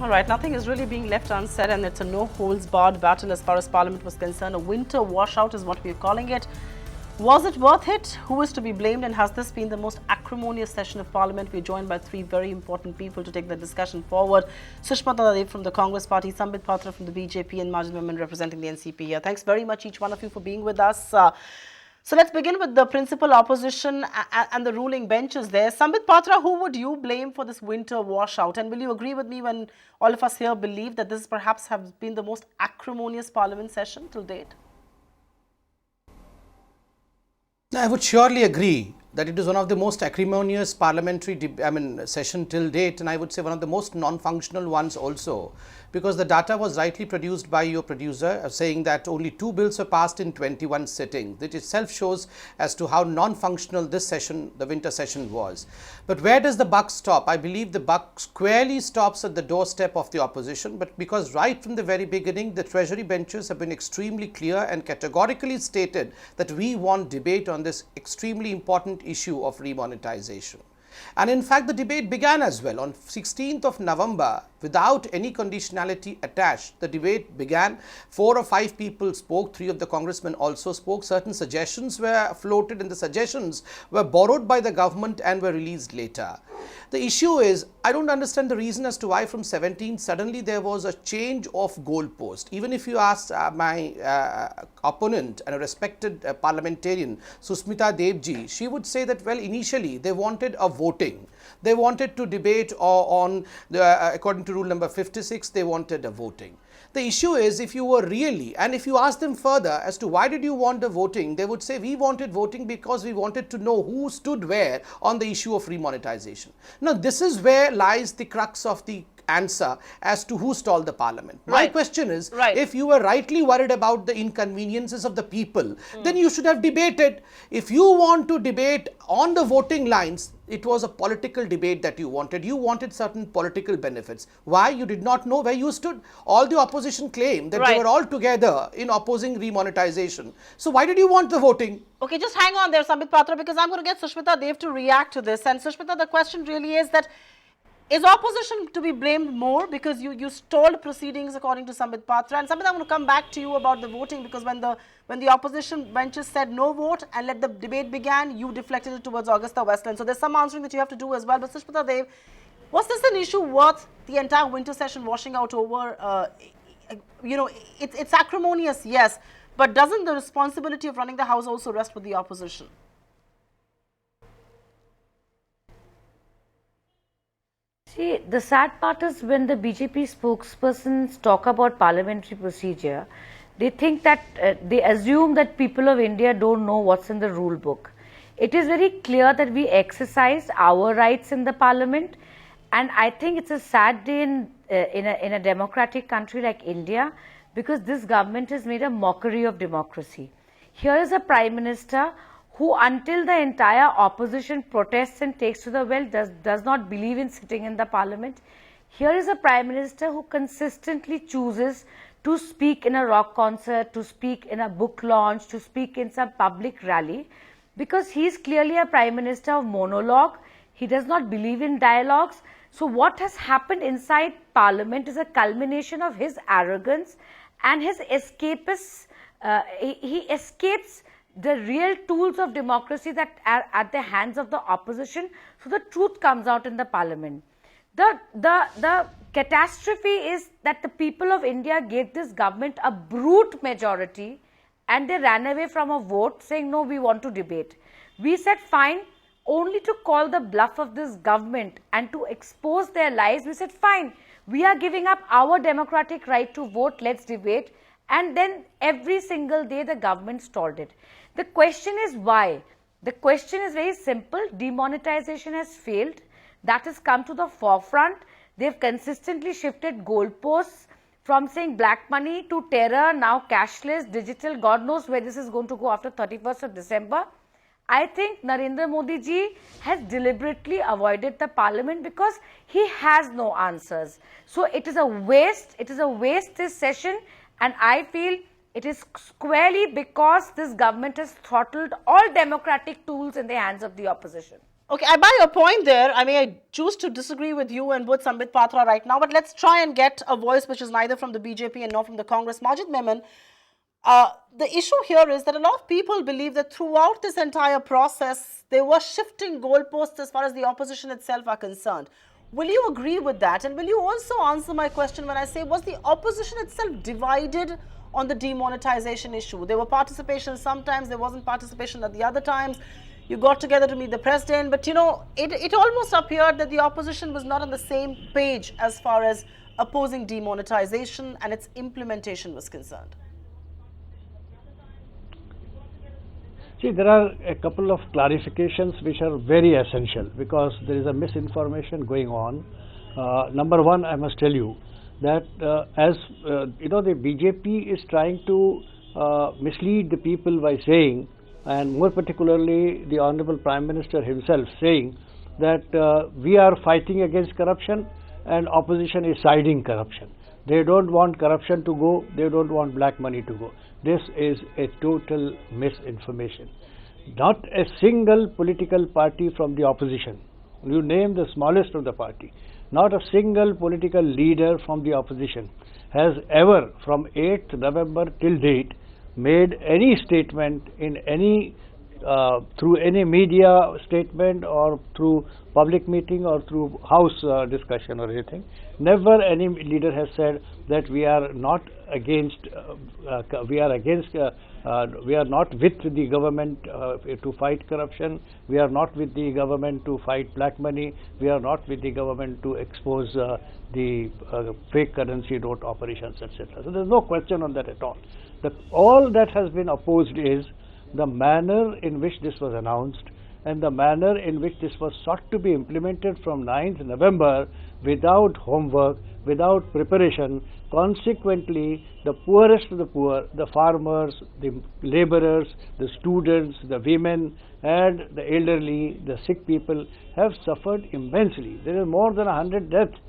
All right, nothing is really being left unsaid, and it's a no-holds-barred battle as far as Parliament was concerned. A winter washout is what we're calling it. Was it worth it? Who is to be blamed? And has this been the most acrimonious session of Parliament? We're joined by three very important people to take the discussion forward. Sushmita Dev from the Congress Party, Sambit Patra from the BJP, and Majid Memon representing the NCP here. Thanks very much, each one of you, for being with us. So let's begin with the principal opposition and the ruling benches there. Sambit Patra, who would you blame for this winter washout? And will you agree with me when all of us here believe that this perhaps has been the most acrimonious Parliament session till date? I would surely agree that it is one of the most acrimonious parliamentary session till date, and I would say one of the most non-functional ones also, because the data was rightly produced by your producer saying that only 2 bills were passed in 21 sittings. It itself shows as to how non-functional this session, the winter session, was. But where does the buck stop? I believe the buck squarely stops at the doorstep of the opposition, but because right from the very beginning the Treasury benches have been extremely clear and categorically stated that we want debate on this extremely important issue of remonetization. And in fact, the debate began as well on 16th of November without any conditionality attached. The debate began. 4 or 5 people spoke. 3 of the congressmen also spoke. Certain suggestions were floated, and the suggestions were borrowed by the government and were released later. The issue is, I don't understand the reason as to why from 17 suddenly there was a change of goalpost. Even if you ask my opponent and a respected parliamentarian, Sushmita Dev ji, she would say that, well, initially they wanted a voting. They wanted to debate on, according to rule number 56, they wanted a voting. The issue is, if you were really, and if you ask them further as to why did you want the voting, they would say we wanted voting because we wanted to know who stood where on the issue of remonetization. Now, this is where lies the crux of the answer as to who stalled the parliament. My question is, if you were rightly worried about the inconveniences of the people, then you should have debated. If you want to debate on the voting lines, it was a political debate that you wanted. You wanted certain political benefits. Why? You did not know where you stood. All the opposition claimed that they were all together in opposing remonetization. So why did you want the voting? Okay, just hang on there, Sambit Patra, because I'm going to get Sushmita Dev to react to this. And Sushmita, the question really is that, is opposition to be blamed more because you stalled proceedings according to Sambit Patra? And Sambit, I'm going to come back to you about the voting, because when the opposition benches said no vote and let the debate begin, you deflected it towards Augusta Westland. So there's some answering that you have to do as well. But Sushmita Dev, was this an issue worth the entire winter session washing out over? You know, it's acrimonious, yes, but doesn't the responsibility of running the house also rest with the opposition? See, the sad part is when the BJP spokespersons talk about parliamentary procedure, they think that, they assume that people of India don't know what's in the rule book. It is very clear that we exercise our rights in the parliament, and I think it's a sad day in a democratic country like India, because this government has made a mockery of democracy. Here is a Prime Minister who, until the entire opposition protests and takes to the well, does not believe in sitting in the parliament. Here is a Prime Minister who consistently chooses to speak in a rock concert, to speak in a book launch, to speak in some public rally, because he is clearly a Prime Minister of monologue. He does not believe in dialogues. So what has happened inside Parliament is a culmination of his arrogance and his escapists. He escapes the real tools of democracy that are at the hands of the opposition, so the truth comes out in the parliament. The catastrophe is that the people of India gave this government a brute majority and they ran away from a vote saying, no, we want to debate. We said fine, only to call the bluff of this government and to expose their lies. We said fine, we are giving up our democratic right to vote, let's debate. And then every single day the government stalled it. The question is why? The question is very simple. Demonetization has failed. That has come to the forefront. They've consistently shifted goalposts from saying black money to terror, now cashless, digital. God knows where this is going to go after 31st of December. I think Narendra Modi ji has deliberately avoided the parliament because he has no answers. So it is a waste. It is a waste, this session. And I feel it is squarely because this government has throttled all democratic tools in the hands of the opposition. Okay, I buy your point there. I mean, I choose to disagree with you and with Sambit Patra right now, but let's try and get a voice which is neither from the BJP and nor from the Congress. Majid Memon, the issue here is that a lot of people believe that throughout this entire process, they were shifting goalposts as far as the opposition itself are concerned. Will you agree with that? And will you also answer my question when I say, was the opposition itself divided on the demonetization issue? There were participation sometimes, there wasn't participation at the other times. You got together to meet the president, but you know, it almost appeared that the opposition was not on the same page as far as opposing demonetization and its implementation was concerned. See, there are a couple of clarifications which are very essential because there is a misinformation going on. Number one, I must tell you that you know, the BJP is trying to mislead the people by saying, and more particularly the Honorable Prime Minister himself saying that we are fighting against corruption and opposition is siding corruption. They don't want corruption to go, they don't want black money to go. This is a total misinformation. Not a single political party from the opposition, you name the smallest of the party, not a single political leader from the opposition has ever from 8th November till date made any statement in any through any media statement or through public meeting or through house discussion or anything. Never any leader has said that we are not against we are not with the government to fight corruption, we are not with the government to fight black money, we are not with the government to expose the fake currency note operations, etc. So there is no question on that at all. All that has been opposed is the manner in which this was announced and the manner in which this was sought to be implemented from 9th November without homework, without preparation. Consequently, the poorest of the poor, the farmers, the laborers, the students, the women and the elderly, the sick people have suffered immensely. There is more than 100 deaths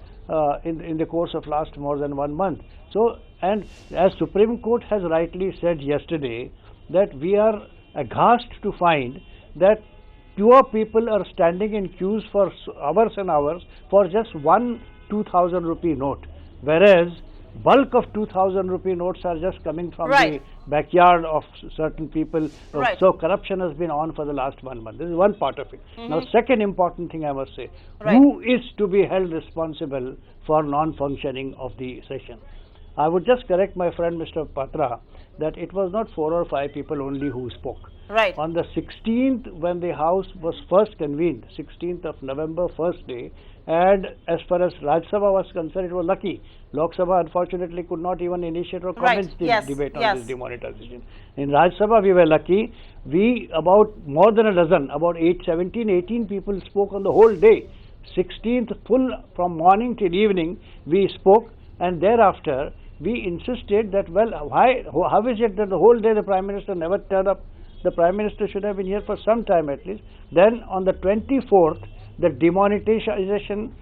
in the course of last more than 1 month. So, and as Supreme Court has rightly said yesterday, that we are aghast to find that poor people are standing in queues for hours and hours for just one 2,000 rupee note, whereas bulk of 2,000 rupee notes are just coming from the backyard of certain people. So corruption has been on for the last 1 month. This is one part of it. Now, second important thing I must say, who is to be held responsible for non-functioning of the session? I would just correct my friend Mr. Patra that it was not 4 or 5 people only who spoke. Right. On the 16th, when the House was first convened, 16th of November, first day, and as far as Rajya Sabha was concerned, it was lucky. Lok Sabha unfortunately could not even initiate or commence the debate on this demonetization. In Rajya Sabha, we were lucky. We, about more than a dozen, about 17, 18 people spoke on the whole day. 16th, full from morning till evening, we spoke, and thereafter, we insisted that, well, how is it that the whole day the Prime Minister never turned up? The Prime Minister should have been here for some time at least. Then on the 24th, the demonetization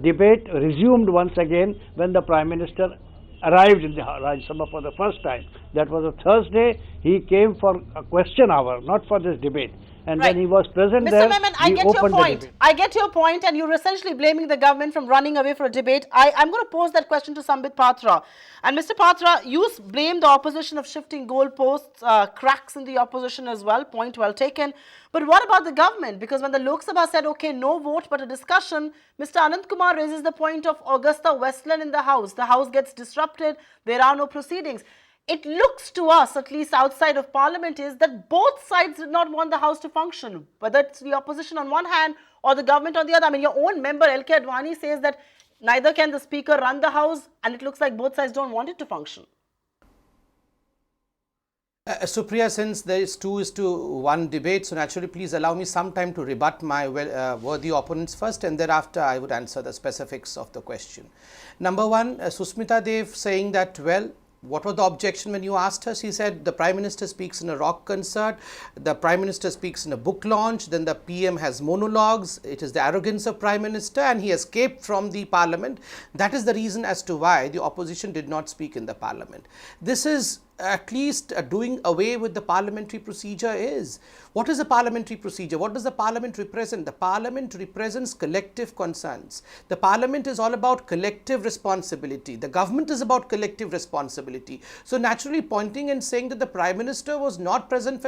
debate resumed once again when the Prime Minister arrived in the Rajya Sabha for the first time. That was a Thursday. He came for a question hour, not for this debate. And when he was present there, Mr. Memon, I get your point. I get your point, and you're essentially blaming the government from running away for a debate. I'm going to pose that question to Sambit Patra. And Mr. Patra, you blame the opposition of shifting goalposts, cracks in the opposition as well. Point well taken. But what about the government? Because when the Lok Sabha said, okay, no vote but a discussion, Mr. Anand Kumar raises the point of Augusta Westland in the House. The House gets disrupted. There are no proceedings. It looks to us, at least outside of Parliament, is that both sides did not want the House to function, whether it's the opposition on one hand or the government on the other. I mean, your own member, L.K. Advani, says that neither can the Speaker run the House, and it looks like both sides don't want it to function. Supriya, since there is 2:1 debate, so naturally please allow me some time to rebut my worthy opponents first, and thereafter I would answer the specifics of the question. Number one, Sushmita Dev saying that, well, what was the objection when you asked her? She said the Prime Minister speaks in a rock concert, the Prime Minister speaks in a book launch, then the PM has monologues, it is the arrogance of Prime Minister and he escaped from the Parliament. That is the reason as to why the opposition did not speak in the Parliament. This is at least doing away with the parliamentary procedure is. What is a parliamentary procedure? What does the parliament represent? The parliament represents collective concerns. The parliament is all about collective responsibility. The government is about collective responsibility. So naturally, pointing and saying that the Prime Minister was not present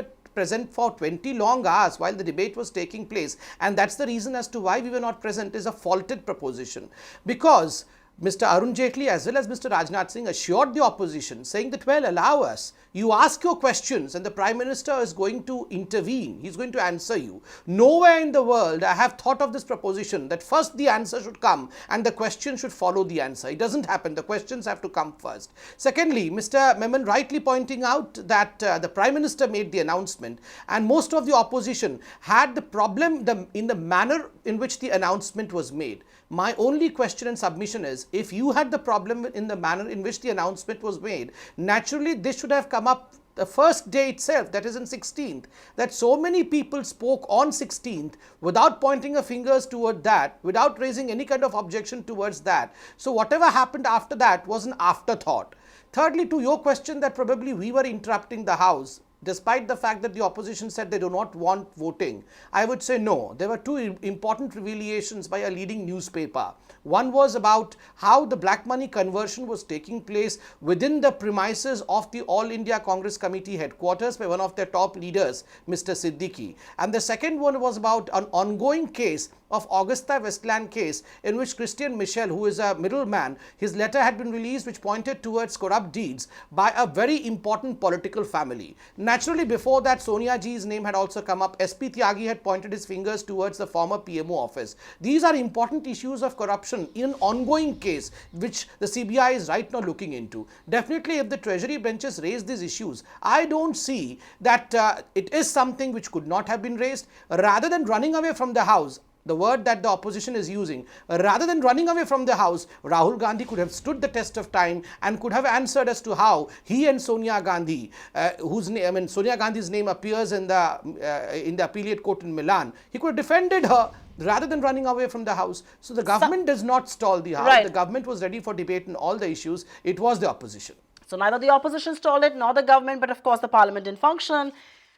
for 20 long hours while the debate was taking place, and that's the reason as to why we were not present, is a faulted proposition. Because Mr. Arun Jaitley as well as Mr. Rajnath Singh assured the opposition, saying that, well, allow us, you ask your questions and the Prime Minister is going to intervene, he's going to answer you. Nowhere in the world I have thought of this proposition that first the answer should come and the question should follow the answer. It doesn't happen. The questions have to come first. Secondly, Mr. Menon rightly pointing out that the Prime Minister made the announcement and most of the opposition had the problem in the manner in which the announcement was made. My only question and submission is, if you had the problem in the manner in which the announcement was made, naturally this should have come up the first day itself, that is on 16th, that so many people spoke on 16th without pointing a fingers toward that, without raising any kind of objection towards that. So whatever happened after that was an afterthought. Thirdly, to your question that probably we were interrupting the House, despite the fact that the opposition said they do not want voting, I would say no. There were two important revelations by a leading newspaper. One was about how the black money conversion was taking place within the premises of the All India Congress Committee headquarters by one of their top leaders, Mr. Siddiqui. And the second one was about an ongoing case of Augusta Westland case in which Christian Michel, who is a middleman, his letter had been released which pointed towards corrupt deeds by a very important political family. Naturally, before that, Sonia Ji's name had also come up. SP Tyagi had pointed his fingers towards the former PMO office. These are important issues of corruption in an ongoing case which the CBI is right now looking into. Definitely, if the Treasury benches raise these issues, I don't see that it is something which could not have been raised. Rather than running away from the House, the word that the opposition is using, rather than running away from the House, Rahul Gandhi could have stood the test of time and could have answered as to how he and Sonia Gandhi, Sonia Gandhi's name appears in the appellate court in Milan, he could have defended her rather than running away from the House. So the government does not stall the House. Right. The government was ready for debate in all the issues. It was the opposition. So neither the opposition stalled it nor the government, but of course the parliament didn't function.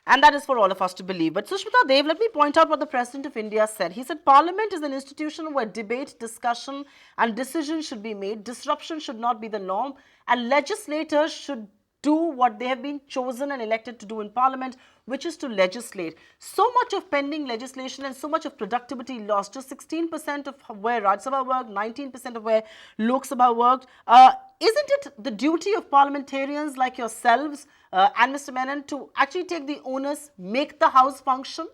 And that is for all of us to believe. But Sushmita Dev, let me point out what the President of India said. He said, Parliament is an institution where debate, discussion and decision should be made. Disruption should not be the norm. And legislators should do what they have been chosen and elected to do in Parliament, which is to legislate. So much of pending legislation and so much of productivity lost. Just 16% of where Rajya Sabha worked, 19% of where Lok Sabha worked. Isn't it the duty of parliamentarians like yourselves and Mr. Menon to actually take the onus, make the House function?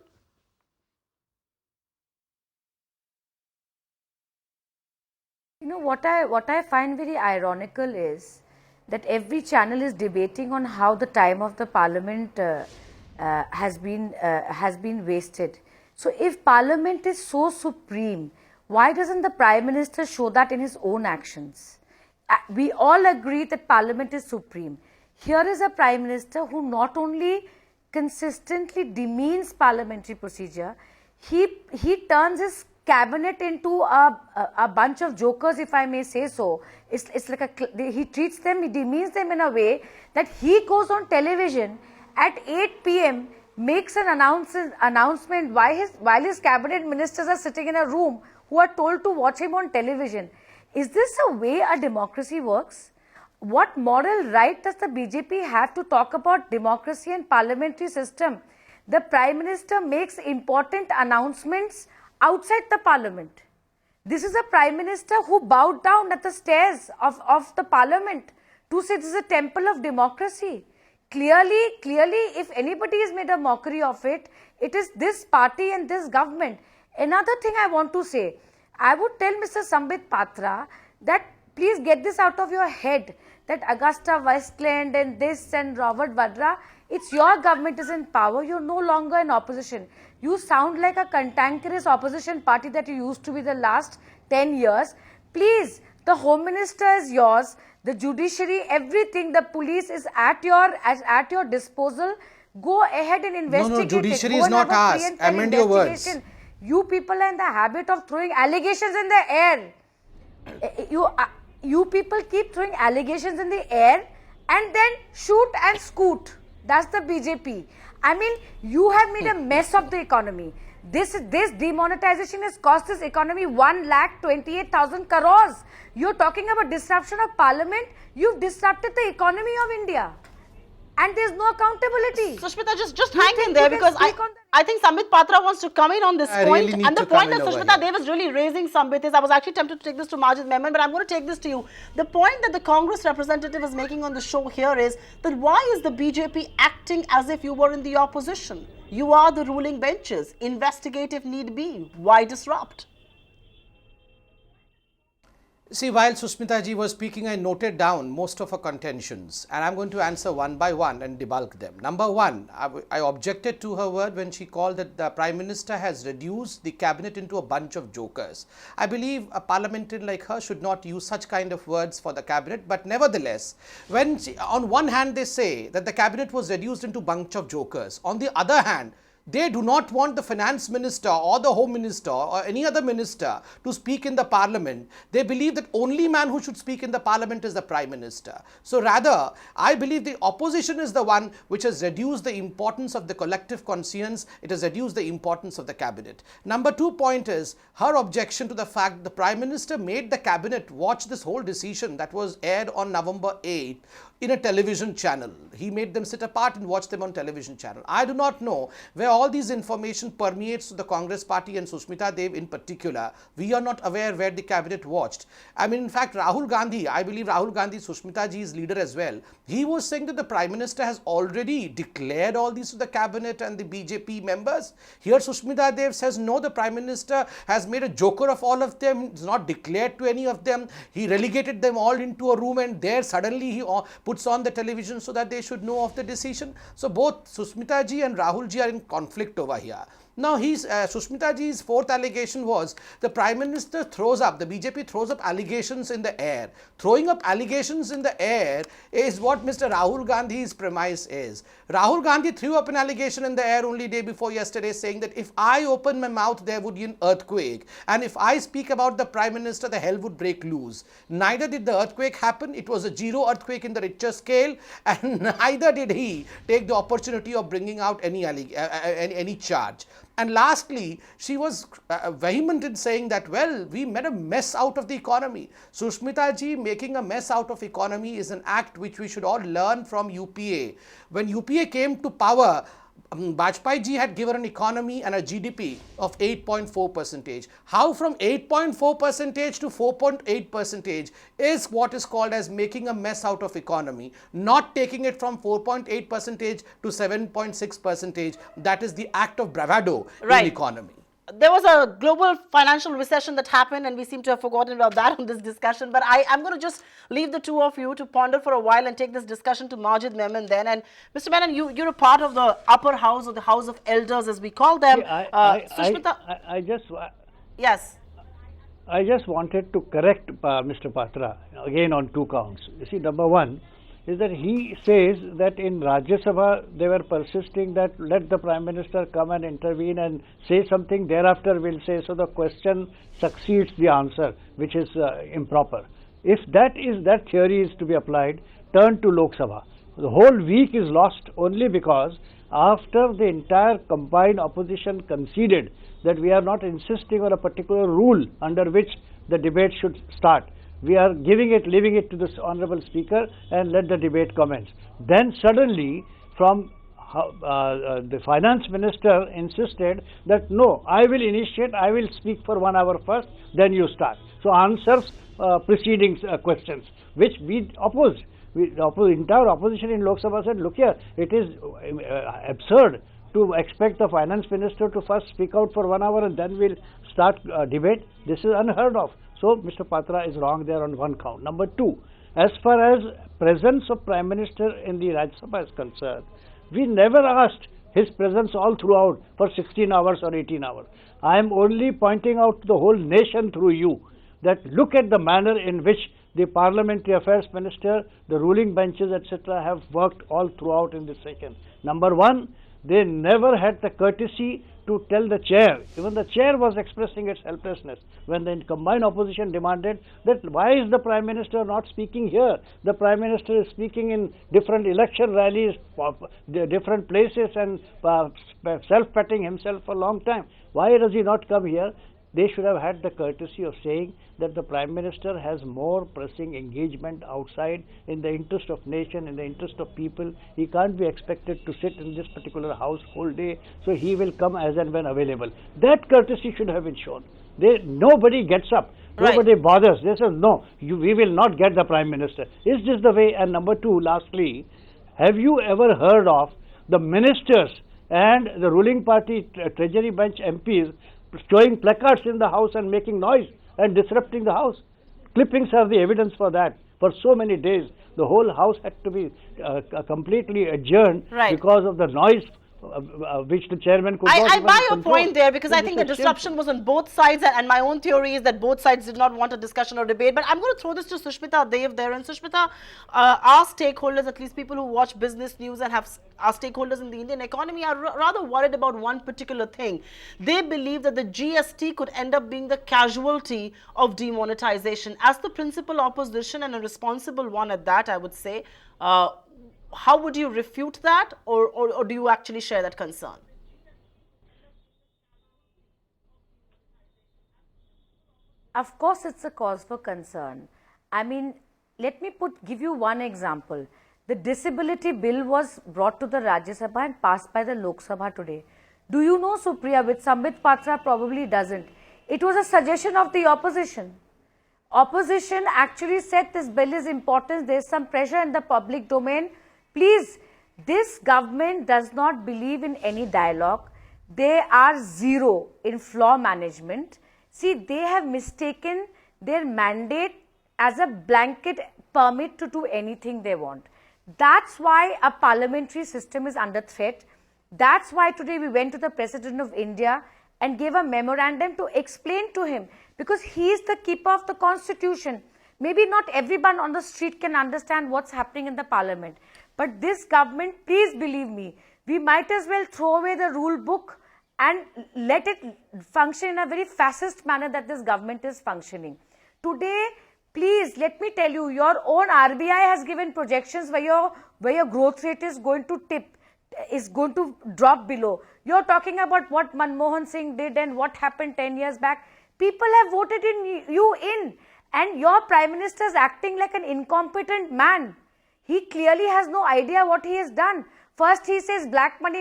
You know, what I find very ironical is that every channel is debating on how the time of the Parliament has been wasted. So if Parliament is so supreme, why doesn't the Prime Minister show that in his own actions? We all agree that Parliament is supreme. Here is a Prime Minister who not only consistently demeans parliamentary procedure, he turns his cabinet into a bunch of jokers, if I may say so. It's like he treats them, he demeans them in a way that he goes on television at 8 p.m. makes an announcement while his cabinet ministers are sitting in a room who are told to watch him on television. Is this a way a democracy works? What moral right does the BJP have to talk about democracy and parliamentary system? The Prime Minister makes important announcements outside the Parliament. This is a Prime Minister who bowed down at the stairs of the Parliament to say this is a temple of democracy. Clearly, if anybody has made a mockery of it, it is this party and this government. Another thing I want to say, I would tell Mr. Sambit Patra that please get this out of your head, that Augusta Westland and this and Robert Vadra, it's your government is in power, you're no longer in opposition. You sound like a cantankerous opposition party that you used to be the last 10 years. Please, the Home Minister is yours, the judiciary, everything, the police is at your disposal. Go ahead and investigate. No, judiciary is not ours. Amend your words. You people are in the habit of throwing allegations in the air. You people keep throwing allegations in the air and then shoot and scoot. That's the BJP. I mean, you have made a mess of the economy. This demonetization has cost this economy 1,28,000 crores. You're talking about disruption of parliament. You've disrupted the economy of India. And there's no accountability. Sushmita, just hang in there, because I think Sambit Patra wants to come in on this I point. really need And the to come point in that over Sushmita here. Dev is really raising, Sambit, is I was actually tempted to take this to Majid Memon, but I'm going to take this to you. The point that the Congress representative is making on the show here is that why is the BJP acting as if you were in the opposition? You are the ruling benches. Investigate if need be. Why disrupt? See, while Sushmita ji was speaking, I noted down most of her contentions, and I'm going to answer one by one and debunk them. Number one, I objected to her word when she called that the Prime Minister has reduced the cabinet into a bunch of jokers. I believe a parliamentarian like her should not use such kind of words for the cabinet, but nevertheless, when on one hand they say that the cabinet was reduced into a bunch of jokers, on the other hand, they do not want the finance minister or the home minister or any other minister to speak in the parliament. They believe that only man who should speak in the parliament is the prime minister. So rather, I believe the opposition is the one which has reduced the importance of the collective conscience. It has reduced the importance of the cabinet. Number 2 point is her objection to the fact that the prime minister made the cabinet watch this whole decision that was aired on November 8th in a television channel. He made them sit apart and watch them on television channel. I do not know where all these information permeates to the Congress party and Sushmita Dev in particular. We are not aware where the cabinet watched. I mean, in fact, Rahul Gandhi, I believe Rahul Gandhi, Sushmita ji is leader as well. He was saying that the Prime Minister has already declared all these to the cabinet and the BJP members. Here Sushmita Dev says no, the Prime Minister has made a joker of all of them. It's not declared to any of them. He relegated them all into a room, and there suddenly he puts on the television so that they should know of the decision. So both Sushmita ji and Rahul ji are in conflict over here. Now, Sushmita ji's fourth allegation was the Prime Minister throws up, the BJP throws up allegations in the air. Throwing up allegations in the air is what Mr. Rahul Gandhi's premise is. Rahul Gandhi threw up an allegation in the air only day before yesterday, saying that if I open my mouth, there would be an earthquake. And if I speak about the Prime Minister, the hell would break loose. Neither did the earthquake happen. It was a zero earthquake in the Richter scale. And neither did he take the opportunity of bringing out any charge. And lastly, she was vehement in saying that, well, we made a mess out of the economy. Sushmita ji making a mess out of economy is an act which we should all learn from UPA. When UPA came to power, Vajpayee ji had given an economy and a GDP of 8.4%. How from 8.4% to 4.8% is what is called as making a mess out of economy, not taking it from 4.8% to 7.6%. That is the act of bravado in economy. There was a global financial recession that happened, and we seem to have forgotten about that in this discussion. But I'm going to just leave the two of you to ponder for a while and take this discussion to Majid Memon then. And Mr. Menon, you're a part of the upper house, or the House of Elders, as we call them. Yes. I just wanted to correct Mr. Patra again on 2 counts. You see, number 1 is that he says that in Rajya Sabha they were persisting that let the Prime Minister come and intervene and say something, thereafter we'll say. So the question succeeds the answer, which is improper. If that theory is to be applied, turn to Lok Sabha. The whole week is lost only because after the entire combined opposition conceded that we are not insisting on a particular rule under which the debate should start, we are leaving it to this Honorable Speaker and let the debate commence. Then suddenly from the Finance Minister insisted that no, I will initiate, I will speak for 1 hour first, then you start. So answers preceding questions, which we opposed. The entire opposition in Lok Sabha said, look here, it is absurd to expect the Finance Minister to first speak out for 1 hour and then we'll start debate. This is unheard of. So Mr. Patra is wrong there on 1 count. Number 2, as far as presence of Prime Minister in the Rajya Sabha is concerned, we never asked his presence all throughout for 16 hours or 18 hours. I am only pointing out to the whole nation through you that look at the manner in which the Parliamentary Affairs Minister, the ruling benches, etc. have worked all throughout in this session. Number 1, they never had the courtesy to tell the chair. Even the chair was expressing its helplessness when the combined opposition demanded that why is the Prime Minister not speaking here? The Prime Minister is speaking in different election rallies, different places, and self-petting himself for a long time. Why does he not come here? They should have had the courtesy of saying that the Prime Minister has more pressing engagement outside in the interest of nation, in the interest of people. He can't be expected to sit in this particular house whole day, so he will come as and when available. That courtesy should have been shown. Nobody gets up. Nobody bothers. They say, no, we will not get the Prime Minister. Is this the way? And number two, lastly, have you ever heard of the ministers and the ruling party Treasury bench MPs showing placards in the house and making noise and disrupting the house? Clippings are the evidence for that. For so many days, the whole house had to be completely adjourned because of the noise which the chairman could not I even buy your control. point there, because So I this think the is disruption shameful. was on both sides, and my own theory is that both sides did not want a discussion or debate. But I'm going to throw this to Sushmita Dev there. And Sushmita, our stakeholders, at least people who watch business news and have our stakeholders in the Indian economy, are rather worried about one particular thing. They believe that the GST could end up being the casualty of demonetization. As the principal opposition, and a responsible one at that, I would say, how would you refute that, or do you actually share that concern? Of course, it's a cause for concern. I mean, let me give you one example. The disability bill was brought to the Rajya Sabha and passed by the Lok Sabha today. Do you know, Supriya, which Sambit Patra probably doesn't? It was a suggestion of the opposition. Opposition actually said this bill is important. There is some pressure in the public domain. Please, this government does not believe in any dialogue. They are zero in flaw management. See, they have mistaken their mandate as a blanket permit to do anything they want. That's why a parliamentary system is under threat. That's why today we went to the President of India and gave a memorandum to explain to him, because he is the keeper of the Constitution. Maybe not everyone on the street can understand what's happening in the parliament. But this government, please believe me, we might as well throw away the rule book and let it function in a very fascist manner that this government is functioning. Today, please, let me tell you, your own RBI has given projections where your growth rate is going to drop below. You're talking about what Manmohan Singh did and what happened 10 years back. People have voted you in, and your Prime Minister is acting like an incompetent man. He clearly has no idea what he has done. First he says black money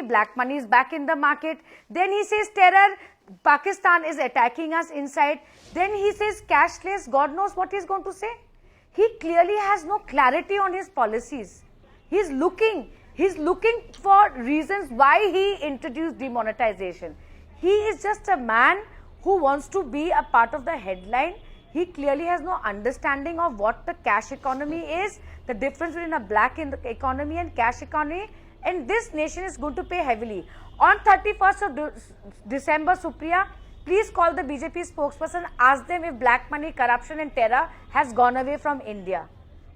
is back in the market. Then he says terror, Pakistan is attacking us inside. Then he says cashless, God knows what he's going to say. He clearly has no clarity on his policies. He's looking for reasons why he introduced demonetization. He is just a man who wants to be a part of the headline. He clearly has no understanding of what the cash economy is, the difference between a black economy and cash economy. And this nation is going to pay heavily. On 31st of December, Supriya, please call the BJP spokesperson, ask them if black money, corruption and terror has gone away from India.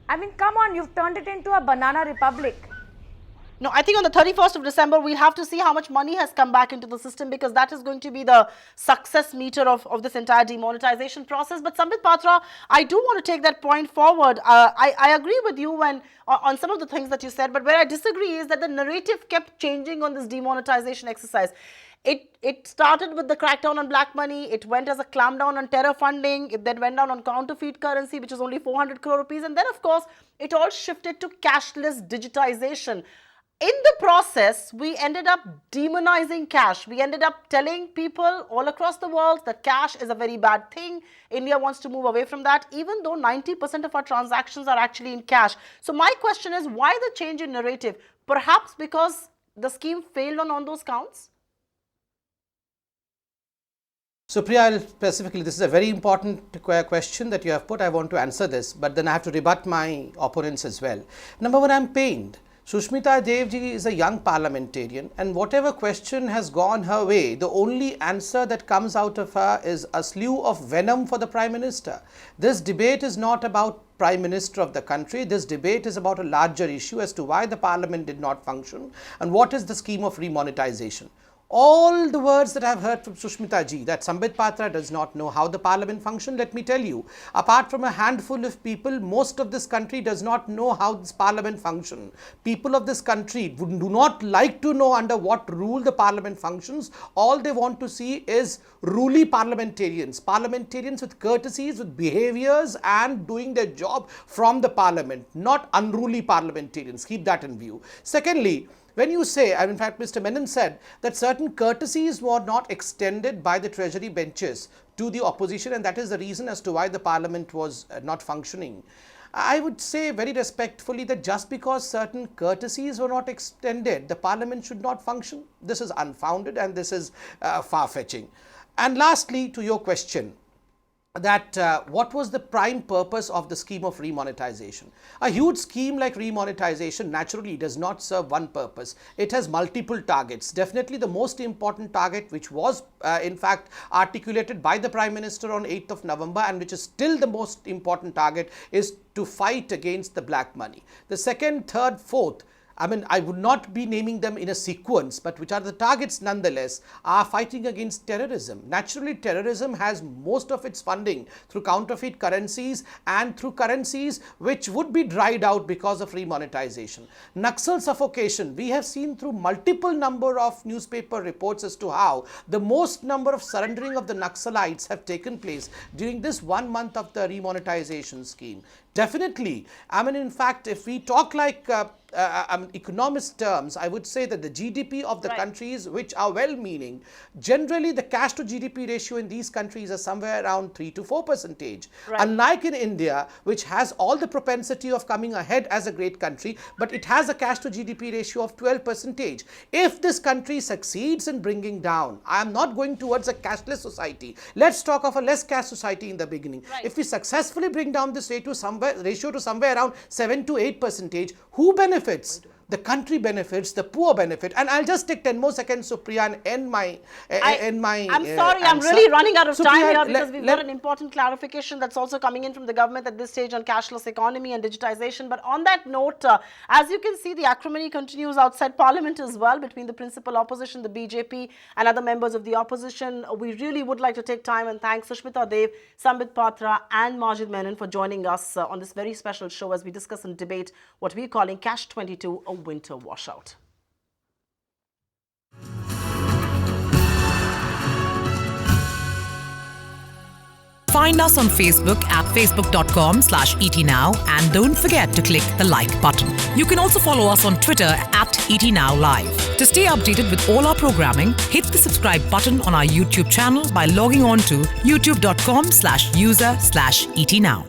I mean, come on, you've turned it into a banana republic. No, I think on the 31st of December, we'll have to see how much money has come back into the system, because that is going to be the success meter of this entire demonetization process. But Sambit Patra, I do want to take that point forward. I agree with you on some of the things that you said, but where I disagree is that the narrative kept changing on this demonetization exercise. It started with the crackdown on black money, it went as a clampdown on terror funding, it then went down on counterfeit currency, which is only 400 crore rupees, and then of course, it all shifted to cashless digitization. In the process, we ended up demonizing cash. We ended up telling people all across the world that cash is a very bad thing. India wants to move away from that, even though 90% of our transactions are actually in cash. So my question is, why the change in narrative? Perhaps because the scheme failed on those counts? Supriya, specifically, this is a very important question that you have put. I want to answer this, but then I have to rebut my opponents as well. Number one, I'm pained. Sushmita Dev ji is a young parliamentarian, and whatever question has gone her way, the only answer that comes out of her is a slew of venom for the Prime Minister. This debate is not about Prime Minister of the country. This debate is about a larger issue as to why the Parliament did not function and what is the scheme of remonetization. All the words that I have heard from Sushmita ji, that Sambit Patra does not know how the parliament functions, let me tell you, apart from a handful of people, most of this country does not know how this parliament functions. People of this country do not like to know under what rule the parliament functions. All they want to see is ruly parliamentarians, parliamentarians with courtesies, with behaviors and doing their job from the parliament, not unruly parliamentarians. Keep that in view. Secondly, when you say, and in fact Mr. Menon said that certain courtesies were not extended by the treasury benches to the opposition, and that is the reason as to why the parliament was not functioning. I would say very respectfully that just because certain courtesies were not extended, the parliament should not function. This is unfounded and this is far-fetching. And lastly, to your question, that what was the prime purpose of the scheme of remonetization? A huge scheme like remonetization naturally does not serve one purpose. It has multiple targets. Definitely the most important target, which was in fact articulated by the Prime Minister on 8th of November and which is still the most important target, is to fight against the black money. The second, third, fourth, I would not be naming them in a sequence, but which are the targets nonetheless, are fighting against terrorism. Naturally, terrorism has most of its funding through counterfeit currencies and through currencies which would be dried out because of remonetization. Naxal suffocation, we have seen through multiple number of newspaper reports as to how the most number of surrendering of the Naxalites have taken place during this 1 month of the remonetization scheme. Definitely, in fact, if we talk like economist terms, I would say that the GDP of the countries which are well-meaning, generally the cash to GDP ratio in these countries is somewhere around 3 to 4%. Unlike in India, which has all the propensity of coming ahead as a great country, but it has a cash to GDP ratio of 12%. If this country succeeds in bringing down, I am not going towards a cashless society. Let's talk of a less cash society in the beginning. If we successfully bring down this ratio to somewhere around 7 to 8%, who benefits? The country benefits, the poor benefit. And I'll just take 10 more seconds, Supriya, and end my I'm sorry, I'm really running out of time here because we've got an important clarification that's also coming in from the government at this stage on cashless economy and digitization. But on that note, as you can see, the acrimony continues outside Parliament as well between the principal opposition, the BJP, and other members of the opposition. We really would like to take time and thank Sushmita Dev, Sambit Patra, and Preeti Menon for joining us on this very special show as we discuss and debate what we're calling Cash-22, a winter washout. Find us on Facebook at facebook.com/etnow and don't forget to click the like button. You can also follow us on Twitter at etnowlive. To stay updated with all our programming, hit the subscribe button on our YouTube channel by logging on to youtube.com/user/etnow.